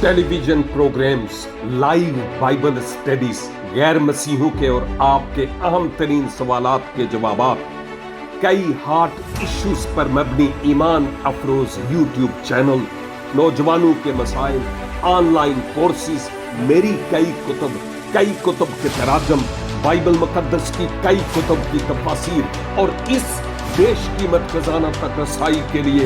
Television programmes, live Bible studies, गैर मसीहों के और आपके अहम तरीन सवालात के जवाबात, कई हार्ट इश्यूज पर मबनी ईमान अफरोज यूट्यूब चैनल, नौजवानों के मसाइल, ऑनलाइन कोर्सेज, मेरी कई कुतुब के तराजम, बाइबल मुकद्दस की कई कुतुब की तफासीर और इस बेशकीमत खजाना तक रसाई के लिए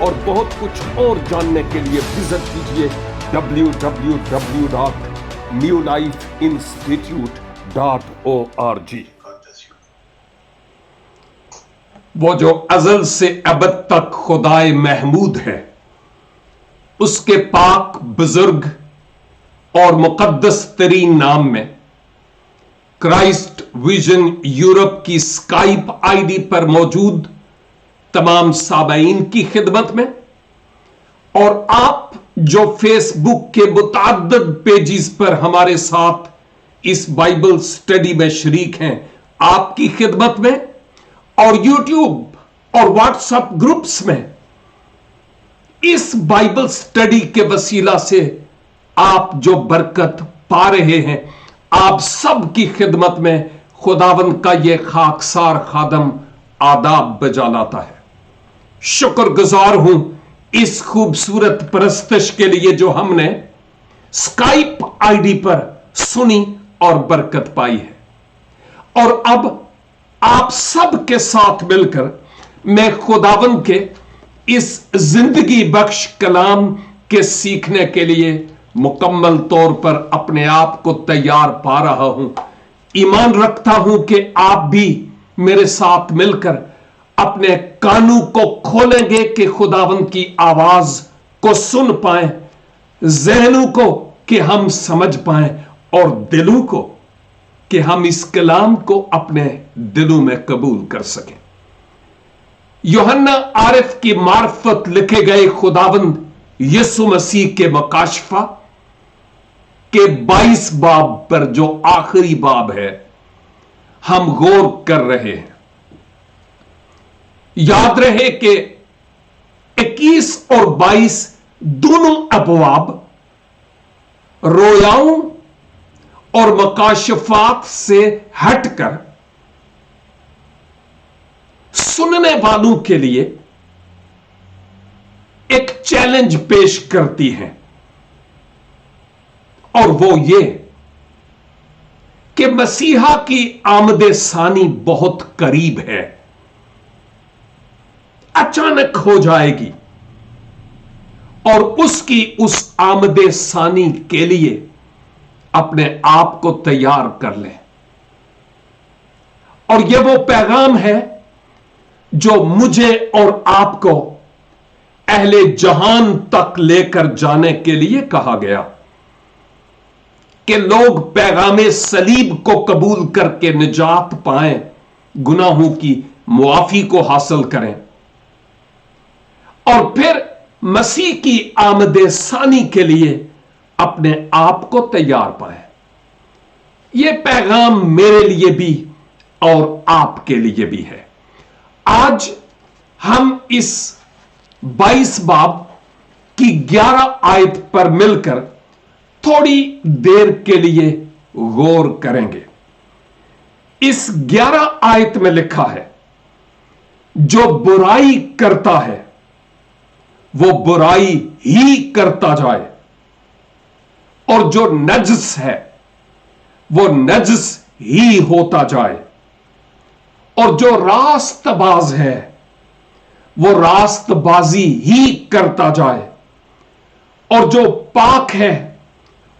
और बहुत कुछ और जानने के लिए विजिट कीजिए www.newlifeinstitute.org। वो जो अज़ल से अबद तक खुदाए महमूद है, उसके पाक बुजुर्ग और मुकद्दस तरीन नाम में क्राइस्ट विजन यूरोप की स्काइप आईडी पर मौजूद तमाम साबाइन की खिदमत में और आप जो फेसबुक के मुताद्दद पेजेस पर हमारे साथ इस बाइबल स्टडी में शरीक हैं, आपकी खिदमत में, और यूट्यूब और व्हाट्सएप ग्रुप्स में इस बाइबल स्टडी के वसीला से आप जो बरकत पा रहे हैं, आप सब की खिदमत में खुदावंद का यह खाकसार खादम आदाब बजा लाता है। शुक्रगुजार हूं इस खूबसूरत परस्तिश के लिए जो हमने स्काइप आईडी पर सुनी और बरकत पाई है। और अब आप सब के साथ मिलकर मैं खुदावंद के इस जिंदगी बख्श कलाम के सीखने के लिए मुकम्मल तौर पर अपने आप को तैयार पा रहा हूं। ईमान रखता हूं कि आप भी मेरे साथ मिलकर अपने कानों को खोलेंगे कि खुदावंद की आवाज को सुन पाएं, ज़हनों को कि हम समझ पाएं और दिलों को कि हम इस कलाम को अपने दिलों में कबूल कर सकें। यूहन्ना आरिफ की मार्फत लिखे गए खुदावंद यीशु मसीह के मकाशफा के 22 बाब पर जो आखिरी बाब है, हम गौर कर रहे हैं। याद रहे कि 21 और 22 दोनों अबवाब रोयाओं और मकाशफात से हटकर सुनने वालों के लिए एक चैलेंज पेश करती हैं, और वो ये कि मसीहा की आमदे सानी बहुत करीब है, अचानक हो जाएगी, और उसकी उस आमदे सानी के लिए अपने आप को तैयार कर लें। और यह वो पैगाम है जो मुझे और आपको अहले जहान तक लेकर जाने के लिए कहा गया कि लोग पैगामे सलीब को कबूल करके निजात पाएं, गुनाहों की मुआफी को हासिल करें और फिर मसीह की आमदे सानी के लिए अपने आप को तैयार पाएं। यह पैगाम मेरे लिए भी और आपके लिए भी है। आज हम इस 22 बाब की 11 आयत पर मिलकर थोड़ी देर के लिए गौर करेंगे। इस 11 आयत में लिखा है, जो बुराई करता है वो बुराई ही करता जाए, और जो नजस है वो नजस ही होता जाए, और जो रास्तबाज है वो रास्तबाजी ही करता जाए, और जो पाक है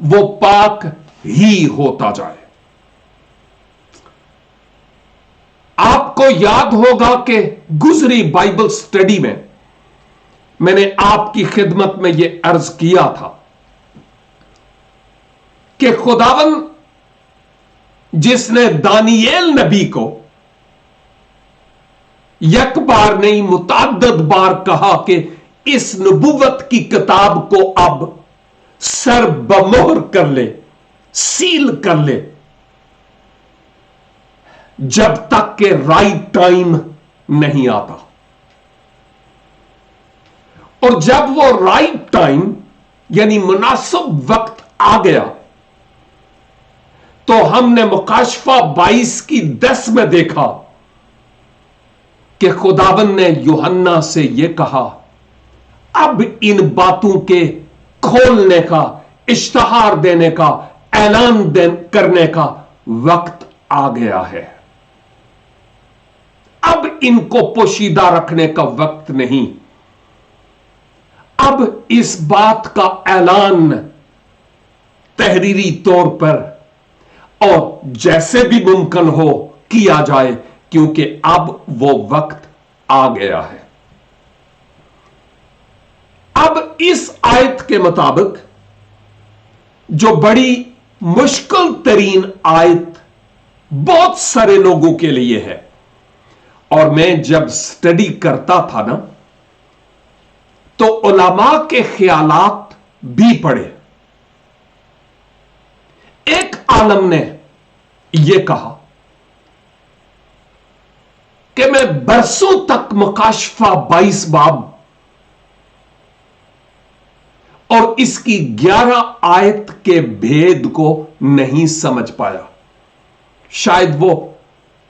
वो पाक ही होता जाए। आपको याद होगा कि गुजरी बाइबल स्टडी में मैंने आपकी खिदमत में यह अर्ज किया था कि खुदावन जिसने दानियेल नबी को एक बार नहीं मुताद्दद बार कहा कि इस नबुव्वत की किताब को अब सर बमोहर कर ले, सील कर ले, जब तक के राइट टाइम नहीं आता। और जब वो राइट टाइम यानी मुनासिब वक्त आ गया, तो हमने मुकाशफा 22 की 10 में देखा कि खुदावन ने यूहन्ना से यह कहा, अब इन बातों के खोलने का, इश्तहार देने का, ऐलान करने का वक्त आ गया है। अब इनको पोशीदा रखने का वक्त नहीं। अब इस बात का ऐलान तहरीरी तौर पर और जैसे भी मुमकिन हो किया जाए, क्योंकि अब वो वक्त आ गया है। अब इस आयत के मुताबिक, जो बड़ी मुश्किल तरीन आयत बहुत सारे लोगों के लिए है, और मैं जब स्टडी करता था ना, तो उलमा के ख्यालात भी पढ़े। एक आलम ने यह कहा कि मैं बरसों तक मुकाशफा 22 बाब और इसकी 11 आयत के भेद को नहीं समझ पाया। शायद वो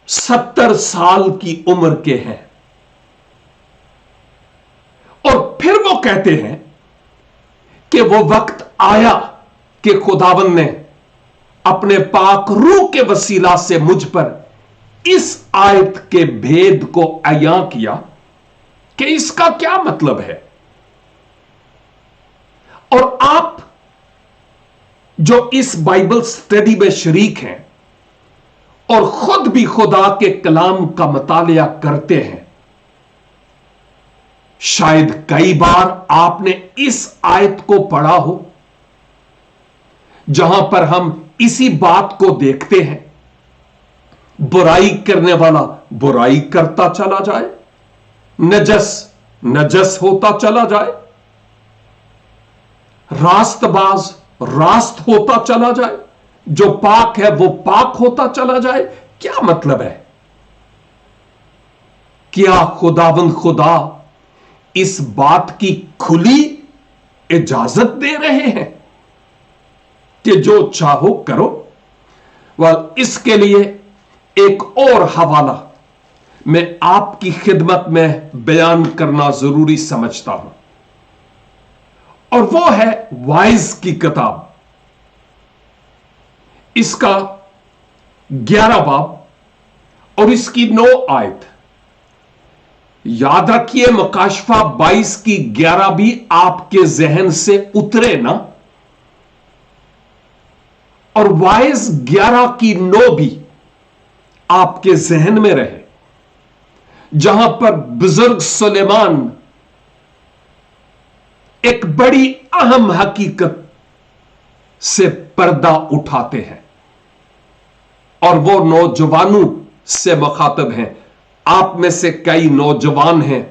70 साल की उम्र के हैं, और फिर वो कहते हैं कि वो वक्त आया कि खुदावन ने अपने पाक रूह के वसीला से मुझ पर इस आयत के भेद को अयां किया कि इसका क्या मतलब है। और आप जो इस बाइबल स्टडी में शरीक हैं और खुद भी खुदा के कलाम का मुतालिया करते हैं, शायद कई बार आपने इस आयत को पढ़ा हो जहां पर हम इसी बात को देखते हैं, बुराई करने वाला बुराई करता चला जाए, नजस नजस होता चला जाए, रास्तबाज रास्त होता चला जाए, जो पाक है वो पाक होता चला जाए। क्या मतलब है? क्या खुदाबंद खुदा इस बात की खुली इजाजत दे रहे हैं कि जो चाहो करो? वह इसके लिए एक और हवाला मैं आपकी खिदमत में बयान करना जरूरी समझता हूं, और वो है वाइज की किताब, इसका 11 बाब और इसकी 9 आयत। याद रखिए, मुकाशफा 22 की 11 भी आपके जहन से उतरे ना, और वाइज 11 की 9 भी आपके जहन में रहे, जहां पर बुजुर्ग सुलेमान एक बड़ी अहम हकीकत से पर्दा उठाते हैं, और वो नौजवानों से मुखातब हैं। आप में से कई नौजवान हैं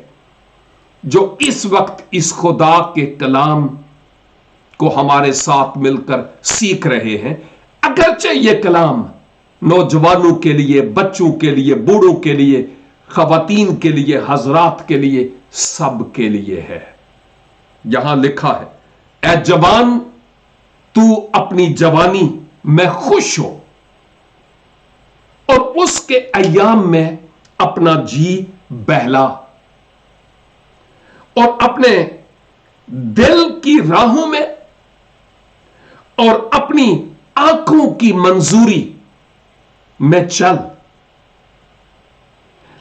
जो इस वक्त इस खुदा के कलाम को हमारे साथ मिलकर सीख रहे हैं। अगरचे ये कलाम नौजवानों के लिए, बच्चों के लिए, बूढ़ों के लिए, खवातीन के लिए, हजरात के लिए, सब के लिए है। यहां लिखा है, ऐ जवान, तू अपनी जवानी में खुश हो और उसके अय्याम में अपना जी बहला, और अपने दिल की राहों में और अपनी आंखों की मंजूरी में चल।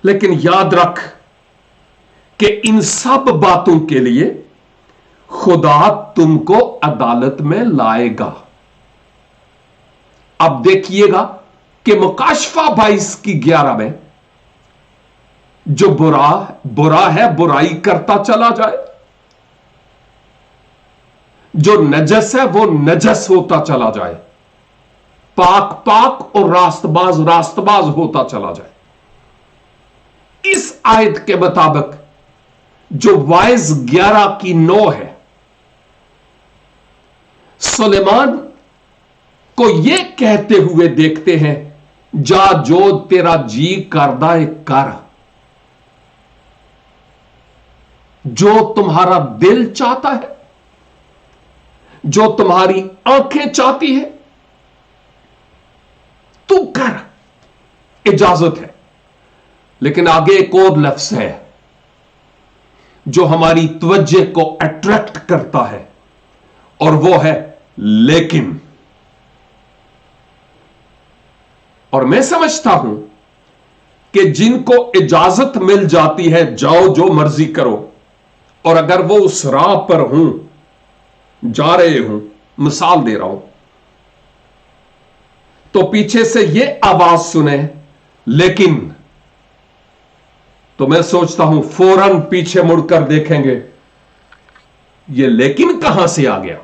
लेकिन याद रख कि इन सब बातों के लिए खुदा तुमको अदालत में लाएगा। अब देखिएगा कि मुकाशफा 22 की 11 में जो बुरा है बुराई करता चला जाए, जो नजस है वो नजस होता चला जाए, पाक पाक और रास्तबाज रास्तबाज होता चला जाए। इस आयत के मुताबिक जो वाइज 11 की 9 है, सुलेमान को यह कहते हुए देखते हैं, जा जो तेरा जी करदा है कर, जो तुम्हारा दिल चाहता है जो तुम्हारी आंखें चाहती है तू कर, इजाजत है। लेकिन आगे एक और लफ्ज है जो हमारी तवज्जो को अट्रैक्ट करता है, और वो है लेकिन। और मैं समझता हूं कि जिनको इजाजत मिल जाती है जाओ जो मर्जी करो, और अगर वो उस राह पर हूं, जा रहे हूं, मिसाल दे रहा हूं, तो पीछे से ये आवाज सुने लेकिन, तो मैं सोचता हूं फौरन पीछे मुड़कर देखेंगे ये लेकिन कहां से आ गया,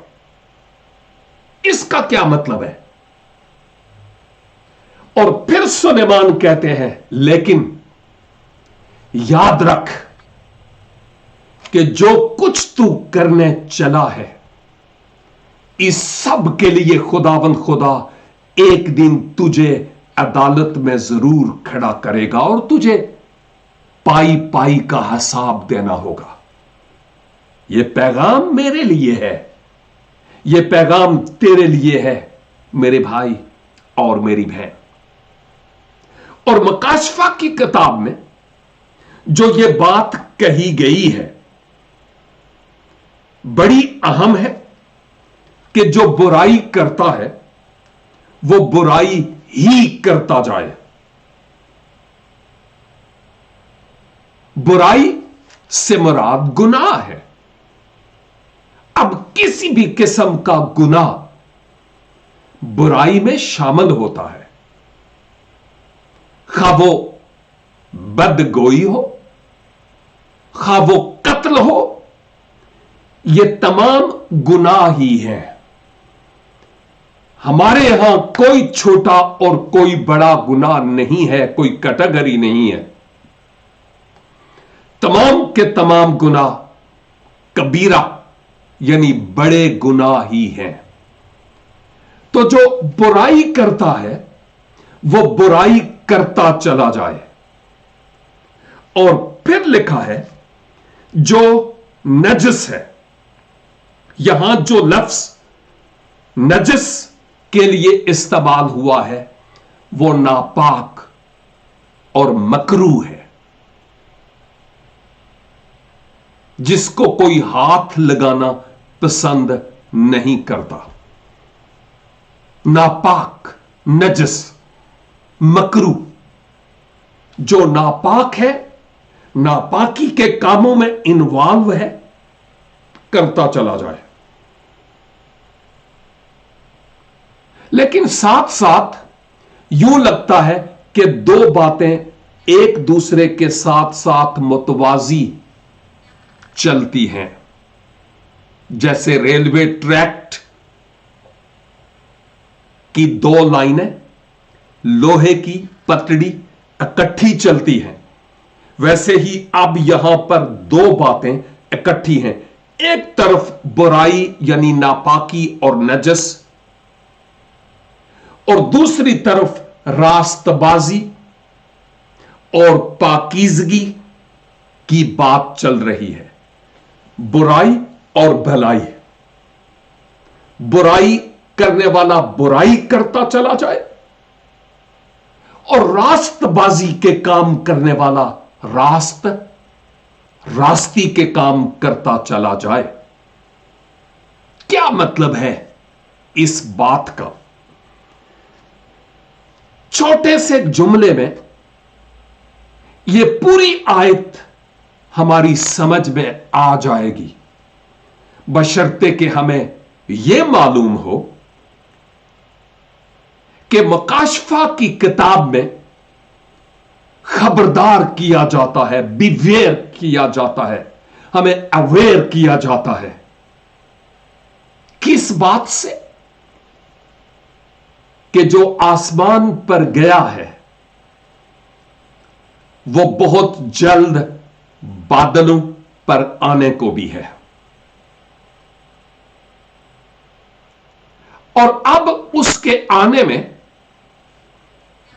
इसका क्या मतलब है। और फिर सुलेमान कहते हैं लेकिन याद रख कि जो कुछ तू करने चला है इस सब के लिए खुदावंद खुदा एक दिन तुझे अदालत में जरूर खड़ा करेगा, और तुझे पाई पाई का हिसाब देना होगा। यह पैगाम मेरे लिए है, यह पैगाम तेरे लिए है मेरे भाई और मेरी बहन। और मकाशफा की किताब में जो यह बात कही गई है बड़ी अहम है कि जो बुराई करता है वो बुराई ही करता जाए। बुराई से मुराद गुनाह है। अब किसी भी किस्म का गुनाह बुराई में शामिल होता है, खा वो बदगोई हो, खा वो कत्ल हो, ये तमाम गुनाह ही हैं। हमारे यहां कोई छोटा और कोई बड़ा गुनाह नहीं है, कोई कैटेगरी नहीं है। तमाम के तमाम गुनाह कबीरा यानी बड़े गुनाह ही हैं। तो जो बुराई करता है वो बुराई करता चला जाए। और फिर लिखा है जो नजस है, यहां जो लफ्ज नजस के लिए इस्तेमाल हुआ है वो नापाक और मकरूह है, जिसको कोई हाथ लगाना पसंद नहीं करता। नापाक, नजस, मकरूह, जो नापाक है, नापाकी के कामों में इन्वॉल्व है, करता चला जाए। लेकिन साथ साथ यूं लगता है कि दो बातें एक दूसरे के साथ साथ मुतवाजी चलती हैं। जैसे रेलवे ट्रैक की दो लाइनें लोहे की पटड़ी इकट्ठी चलती हैं, वैसे ही अब यहां पर दो बातें इकट्ठी हैं। एक तरफ बुराई यानी नापाकी और नजस, और दूसरी तरफ रास्तबाजी और पाकीज़गी की बात चल रही है। बुराई और भलाई, बुराई करने वाला बुराई करता चला जाए और रास्तबाजी के काम करने वाला रास्ती के काम करता चला जाए। क्या मतलब है इस बात का? छोटे से जुमले में यह पूरी आयत हमारी समझ में आ जाएगी, बशर्ते कि हमें यह मालूम हो कि मकाशफा की किताब में खबरदार किया जाता है, बिवेयर किया जाता है, हमें अवेयर किया जाता है। किस बात से? कि जो आसमान पर गया है वो बहुत जल्द बादलों पर आने को भी है। और अब उसके आने में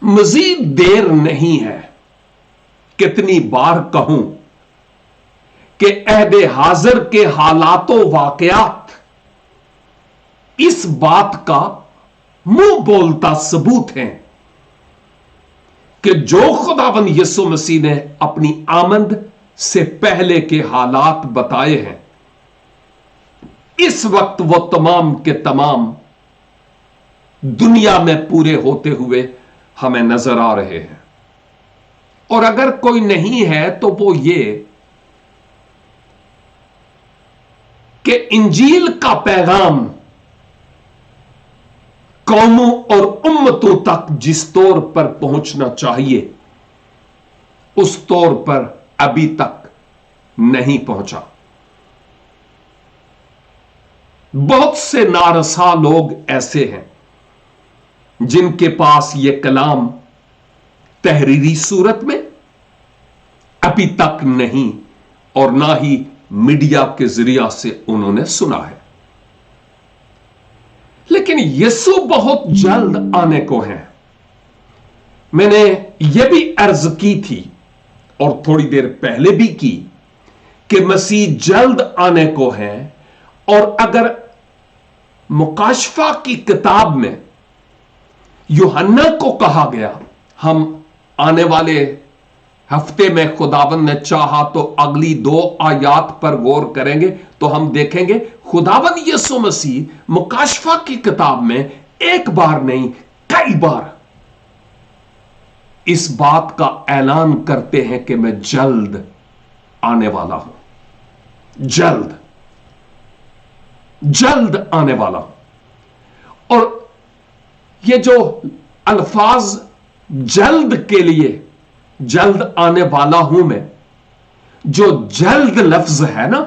मजीद देर नहीं है। कितनी बार कहूं कि अहदे हाजिर के हालातों वाकयात इस बात का मुंह बोलता सबूत है कि जो खुदावन यीशु मसीह ने अपनी आमद से पहले के हालात बताए हैं, इस वक्त वो तमाम के तमाम दुनिया में पूरे होते हुए हमें नजर आ रहे हैं। और अगर कोई नहीं है तो वो ये कि इंजील का पैगाम कौमों और उम्मतों तक जिस तौर पर पहुंचना चाहिए, उस तौर पर अभी तक नहीं पहुंचा। बहुत से नारसा लोग ऐसे हैं जिनके पास यह कलाम तहरीरी सूरत में अभी तक नहीं और ना ही मीडिया के जरिया से उन्होंने सुना है। लेकिन यीशु बहुत जल्द आने को है। मैंने यह भी अर्ज की थी और थोड़ी देर पहले भी की कि मसीह जल्द आने को है। और अगर मुकाशफा की किताब में यूहन्ना को कहा गया, हम आने वाले हफ्ते में खुदावन ने चाहा तो अगली 2 आयात पर गौर करेंगे तो हम देखेंगे खुदावन यीशु मसीह मुकाशफा की किताब में एक बार नहीं कई बार इस बात का ऐलान करते हैं कि मैं जल्द आने वाला हूं, जल्द आने वाला हूं। और ये जो अल्फाज जल्द के लिए, जल्द आने वाला हूं मैं, जो जल्द लफ्ज है ना,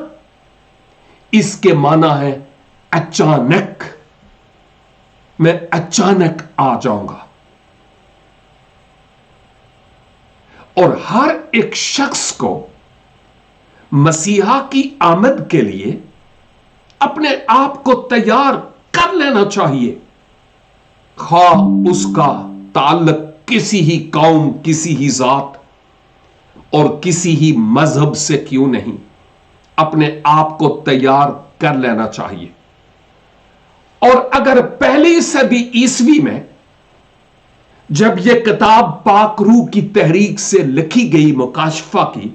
इसके माना है अचानक, मैं अचानक आ जाऊंगा। और हर एक शख्स को मसीहा की आमद के लिए अपने आप को तैयार कर लेना चाहिए, खा उसका ताल्लुक किसी ही कौम, किसी ही जात और किसी ही मजहब से क्यों नहीं, अपने आप को तैयार कर लेना चाहिए। और अगर पहली सदी ईसवी में जब यह किताब पाक रूह की तहरीक से लिखी गई मुकाशफा की,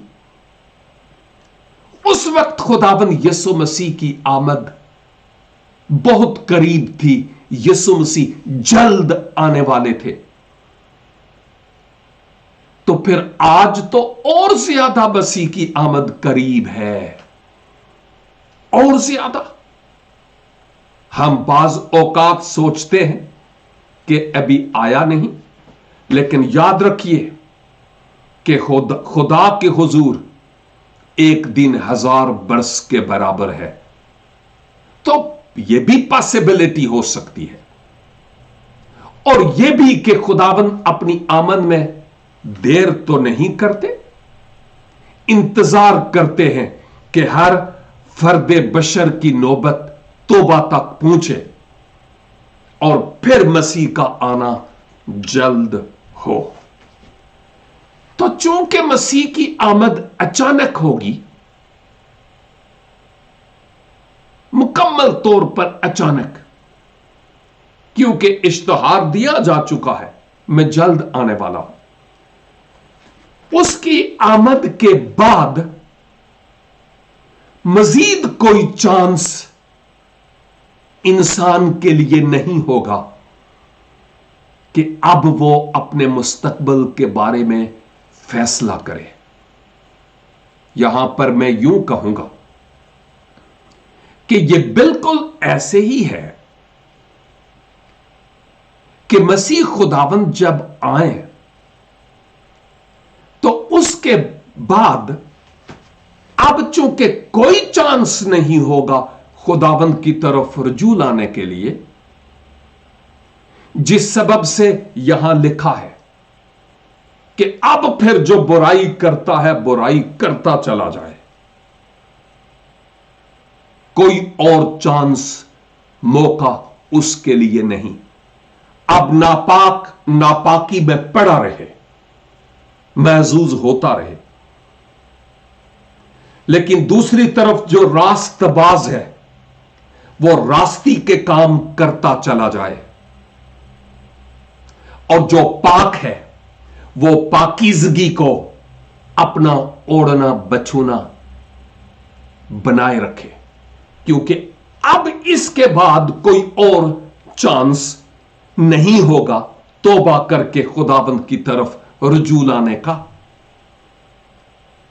उस वक्त खुदावन यीशु मसीह की आमद बहुत करीब थी। यीशु मसीह जल्द आने वाले थे। तो फिर आज तो और ज्यादा मसीह की आमद करीब है, और ज्यादा। हम बाज औकात सोचते हैं कि अभी आया नहीं, लेकिन याद रखिए कि खुदा के हुजूर एक दिन 1000 बरस के बराबर है। तो यह भी पॉसिबिलिटी हो सकती है। और यह भी कि खुदावन अपनी आमद में देर तो नहीं करते, इंतजार करते हैं कि हर फर्दे बशर की नौबत तौबा तक पहुंचे और फिर मसीह का आना जल्द हो। तो चूंकि मसीह की आमद अचानक होगी, मुकम्मल तौर पर अचानक, क्योंकि इश्तिहार दिया जा चुका है मैं जल्द आने वाला हूं, उसकी आमद के बाद मजीद कोई चांस इंसान के लिए नहीं होगा कि अब वो अपने मुस्तकबिल के बारे में फैसला करे। यहां पर मैं यूं कहूंगा कि यह बिल्कुल ऐसे ही है कि मसीह खुदावंद जब आए तो उसके बाद अब चूंकि कोई चांस नहीं होगा खुदावंद की तरफ रजू लाने के लिए, जिस सबब से यहां लिखा है कि अब फिर जो बुराई करता है बुराई करता चला जाए, कोई और चांस मौका उसके लिए नहीं। अब नापाक नापाकी में पड़ा रहे, महजूज होता रहे। लेकिन दूसरी तरफ जो रास्तबाज है वो रास्ती के काम करता चला जाए, और जो पाक है वो पाकीज़गी को अपना ओढ़ना बछूना बनाए रखे, क्योंकि अब इसके बाद कोई और चांस नहीं होगा तौबा करके खुदावंद की तरफ रुजू लाने का।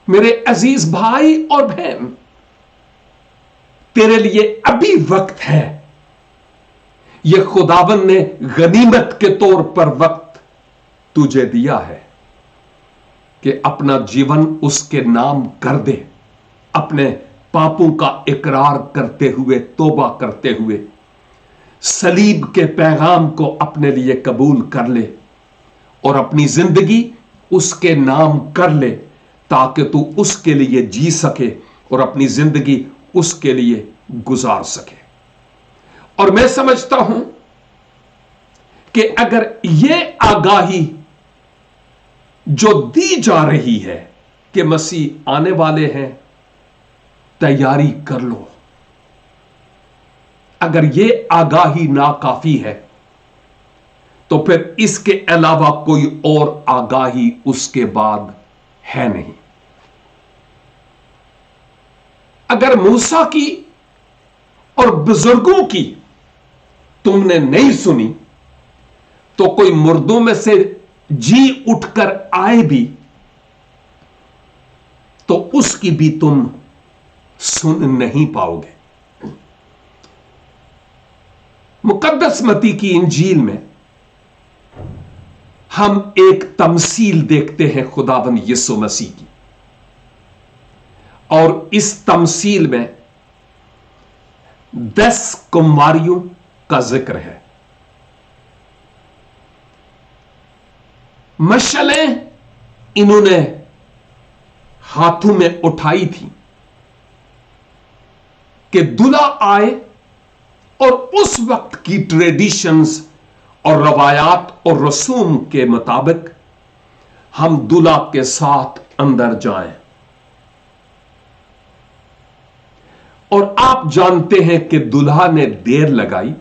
मेरे अजीज भाई और बहन, तेरे लिए अभी वक्त है। यह खुदावंद ने गनीमत के तौर पर वक्त तुझे दिया है कि अपना जीवन उसके नाम कर दे, अपने पापों का इकरार करते हुए, तौबा करते हुए सलीब के पैगाम को अपने लिए कबूल कर ले और अपनी जिंदगी उसके नाम कर ले, ताकि तू उसके लिए जी सके और अपनी जिंदगी उसके लिए गुजार सके। और मैं समझता हूं कि अगर यह आगाही जो दी जा रही है कि मसीह आने वाले हैं, तैयारी कर लो। अगर यह आगाही नाकाफी है तो फिर इसके अलावा कोई और आगाही उसके बाद है नहीं। अगर मूसा की और बुजुर्गों की तुमने नहीं सुनी, तो कोई मुर्दों में से जी उठकर आए भी तो उसकी भी तुम सुन नहीं पाओगे। मुकद्दस मत्ती की इंजील में हम एक तमसील देखते हैं खुदावंद यीशु मसीह की, और इस तमसील में 10 कुमारियों का जिक्र है। मशालें इन्होंने हाथों में उठाई थी कि दूल्हा आए, और उस वक्त की ट्रेडिशंस और रवायात और रसूम के मुताबिक हम दूल्हा के साथ अंदर जाएं। और आप जानते हैं कि दूल्हा ने देर लगाई,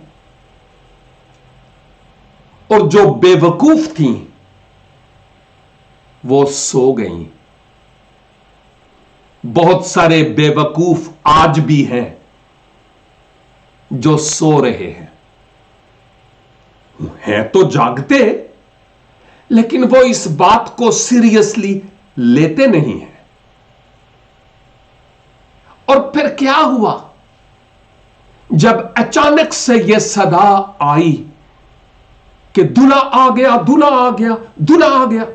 और जो बेवकूफ थी वो सो गईं। बहुत सारे बेवकूफ आज भी हैं जो सो रहे हैं तो जागते, लेकिन वो इस बात को सीरियसली लेते नहीं हैं। और फिर क्या हुआ जब अचानक से यह सदा आई कि दूल्हा आ गया, दूल्हा आ गया, दूल्हा आ गया।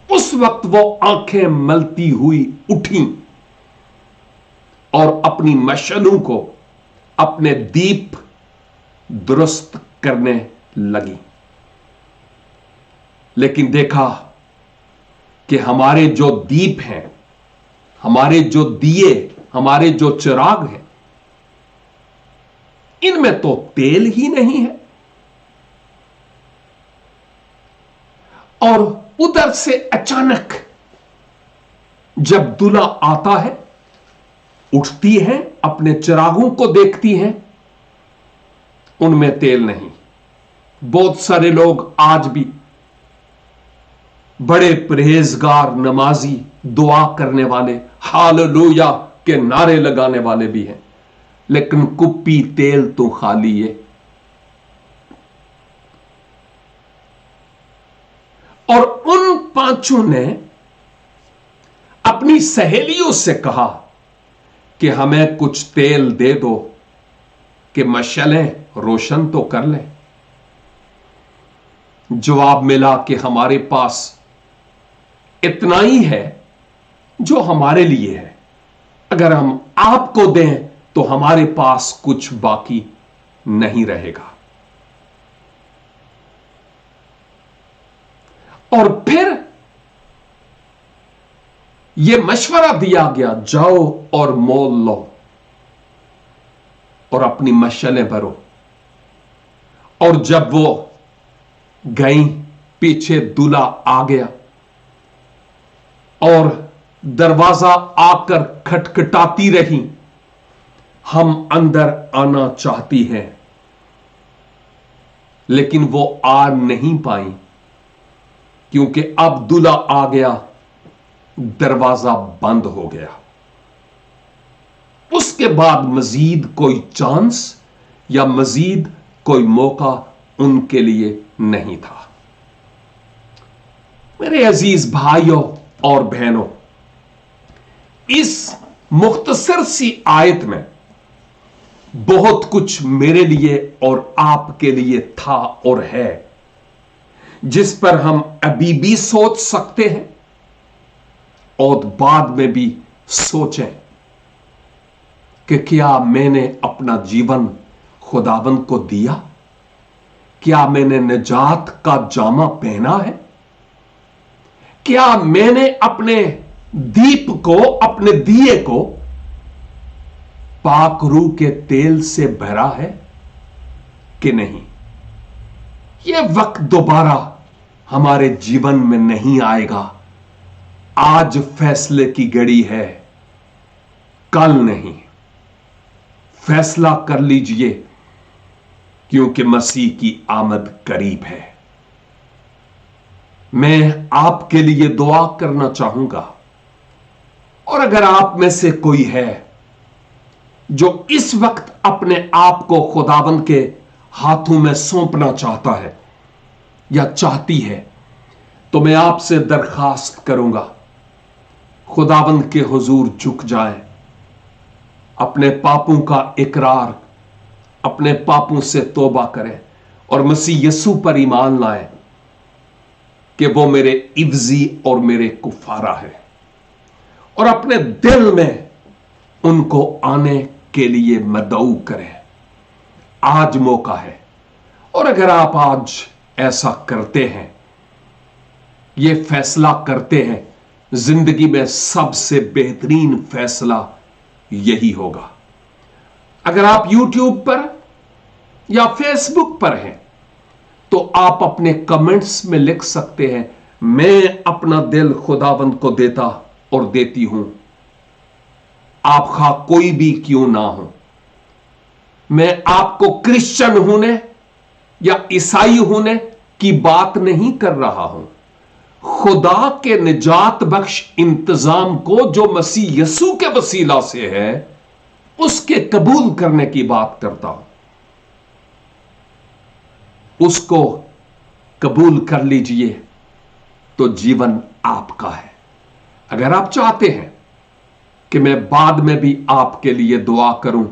उस वक्त वो आंखें मलती हुई उठी और अपनी मशलों को, अपने दीप दुरुस्त करने लगी। लेकिन देखा कि हमारे जो दीप हैं, हमारे जो दिए, हमारे जो चिराग हैं, इनमें तो तेल ही नहीं है। और उधर से अचानक जब दूल्हा आता है, उठती है, अपने चिरागों को देखती है, उनमें तेल नहीं। बहुत सारे लोग आज भी बड़े परहेजगार, नमाजी, दुआ करने वाले, हालेलुया के नारे लगाने वाले भी हैं, लेकिन कुप्पी तेल तो खाली है। और उन पांचों ने अपनी सहेलियों से कहा कि हमें कुछ तेल दे दो कि मशालें रोशन तो कर लें। जवाब मिला कि हमारे पास इतना ही है जो हमारे लिए है, अगर हम आपको दें तो हमारे पास कुछ बाकी नहीं रहेगा। और फिर यह मशवरा दिया गया, जाओ और मोल लो और अपनी मशालें भरो। और जब वो गई, पीछे दूल्हा आ गया और दरवाजा आकर खटखटाती रही, हम अंदर आना चाहती हैं, लेकिन वो आ नहीं पाई, क्योंकि अब दूल्हा आ गया, दरवाजा बंद हो गया। उसके बाद मजीद कोई चांस या मजीद कोई मौका उनके लिए नहीं था। मेरे अजीज भाइयों और बहनों, इस मुख्तसर सी आयत में बहुत कुछ मेरे लिए और आपके लिए था और है, जिस पर हम अभी भी सोच सकते हैं और बाद में भी सोचें कि क्या मैंने अपना जीवन खुदावंद को दिया? क्या मैंने निजात का जामा पहना है? क्या मैंने अपने दीप को, अपने दिए को पाक रूह के तेल से भरा है कि नहीं? यह वक्त दोबारा हमारे जीवन में नहीं आएगा। आज फैसले की घड़ी है, कल नहीं। फैसला कर लीजिए, क्योंकि मसीह की आमद करीब है। मैं आपके लिए दुआ करना चाहूंगा, और अगर आप में से कोई है जो इस वक्त अपने आप को खुदावंद के हाथों में सौंपना चाहता है या चाहती है, तो मैं आपसे दरखास्त करूंगा, खुदावंद के हुजूर झुक जाएं, अपने पापों का इकरार, अपने पापों से तौबा करें और मसीह यीशु पर ईमान लाएं कि वो मेरे इवजी और मेरे कुफारा है, और अपने दिल में उनको आने के लिए मदऊ करें। आज मौका है, और अगर आप आज ऐसा करते हैं, ये फैसला करते हैं, जिंदगी में सबसे बेहतरीन फैसला यही होगा। अगर आप YouTube पर या Facebook पर हैं, तो आप अपने कमेंट्स में लिख सकते हैं, मैं अपना दिल खुदावंद को देता और देती हूं, आप खा कोई भी क्यों ना हो। मैं आपको क्रिश्चियन होने या ईसाई होने की बात नहीं कर रहा हूं, खुदा के निजात बख्श इंतजाम को जो मसीह यीशु के वसीला से है, उसके कबूल करने की बात करता हूं। उसको कबूल कर लीजिए तो जीवन आपका है। अगर आप चाहते हैं कि मैं बाद में भी आपके लिए दुआ करूं,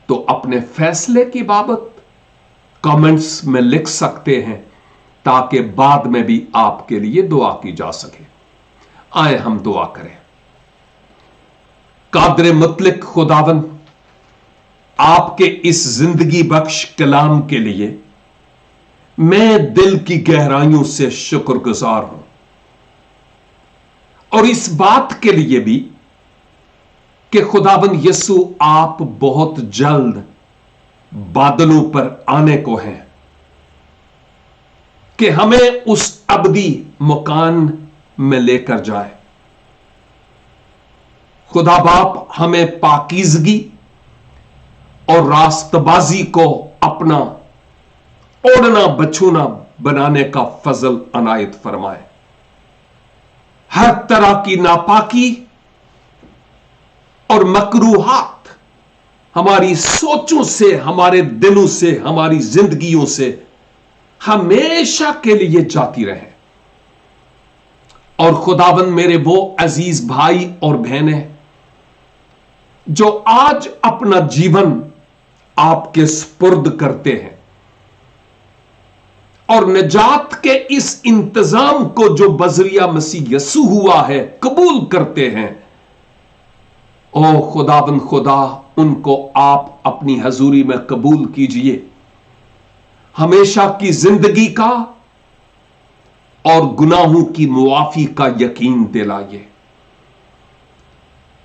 तो अपने फैसले की बाबत कमेंट्स में लिख सकते हैं, ताकि बाद में भी आपके लिए दुआ की जा सके। आए हम दुआ करें। कादर मुतलक खुदावंद, आपके इस जिंदगी बख्श कलाम के लिए मैं दिल की गहराइयों से शुक्रगुजार हूं, और इस बात के लिए भी कि खुदावंद यीशु आप बहुत जल्द बादलों पर आने को हैं, कि हमें उस अबदी मकान में लेकर जाए। खुदा बाप हमें पाकीज़गी और रास्तबाजी को अपना ओढ़ना बछूना बनाने का फजल अनायत फरमाए। हर तरह की नापाकी और मकरूहात हमारी सोचों से, हमारे दिलों से, हमारी जिंदगियों से हमेशा के लिए जाती रहे। और खुदावंद, मेरे वो अजीज भाई और बहनें जो आज अपना जीवन आपके सुपुर्द करते हैं और निजात के इस इंतजाम को जो बजरिया मसीह यीशु हुआ है कबूल करते हैं, ओ खुदावंद खुदा, उनको आप अपनी हजूरी में कबूल कीजिए। हमेशा की जिंदगी का और गुनाहों की मुआफी का यकीन दिलाइए,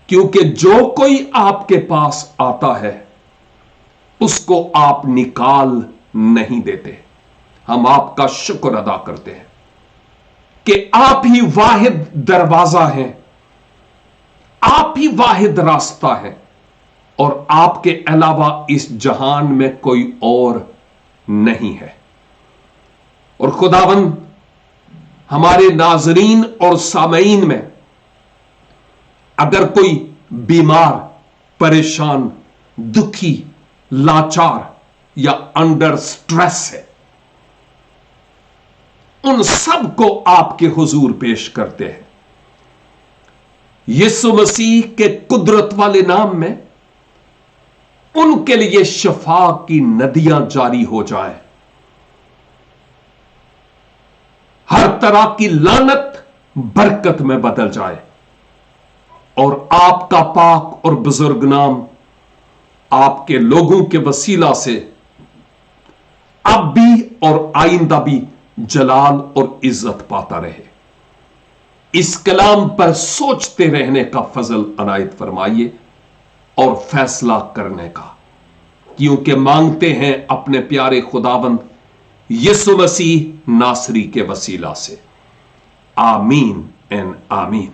क्योंकि जो कोई आपके पास आता है उसको आप निकाल नहीं देते। हम आपका शुक्र अदा करते हैं कि आप ही वाहिद दरवाजा हैं, आप ही वाहिद रास्ता है, اور آپ کے علاوہ اس جہان میں کوئی اور نہیں ہے۔ اور خداوند ہمارے ناظرین اور سامعین میں اگر کوئی بیمار، پریشان، دکھی، لاچار یا انڈر سٹریس ہے، ان سب کو آپ کے حضور پیش کرتے ہیں۔ یسوع مسیح کے قدرت والے نام میں ان کے لیے شفا کی ندیاں جاری ہو جائیں، ہر طرح کی لعنت برکت میں بدل جائے، اور آپ کا پاک اور بزرگ نام آپ کے لوگوں کے وسیلہ سے اب بھی اور آئندہ بھی جلال اور عزت پاتا رہے۔ اس کلام پر سوچتے رہنے کا فضل عنایت فرمائیے اور فیصلہ کرنے کا، کیونکہ مانگتے ہیں اپنے پیارے خداوند یسوع مسیح ناصری کے وسیلہ سے، آمین این آمین۔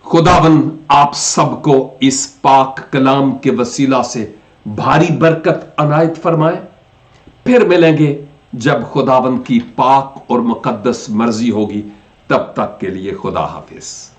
خداوند آپ سب کو اس پاک کلام کے وسیلہ سے بھاری برکت عنایت فرمائے۔ پھر ملیں گے جب خداوند کی پاک اور مقدس مرضی ہوگی، تب تک کے لیے خدا حافظ۔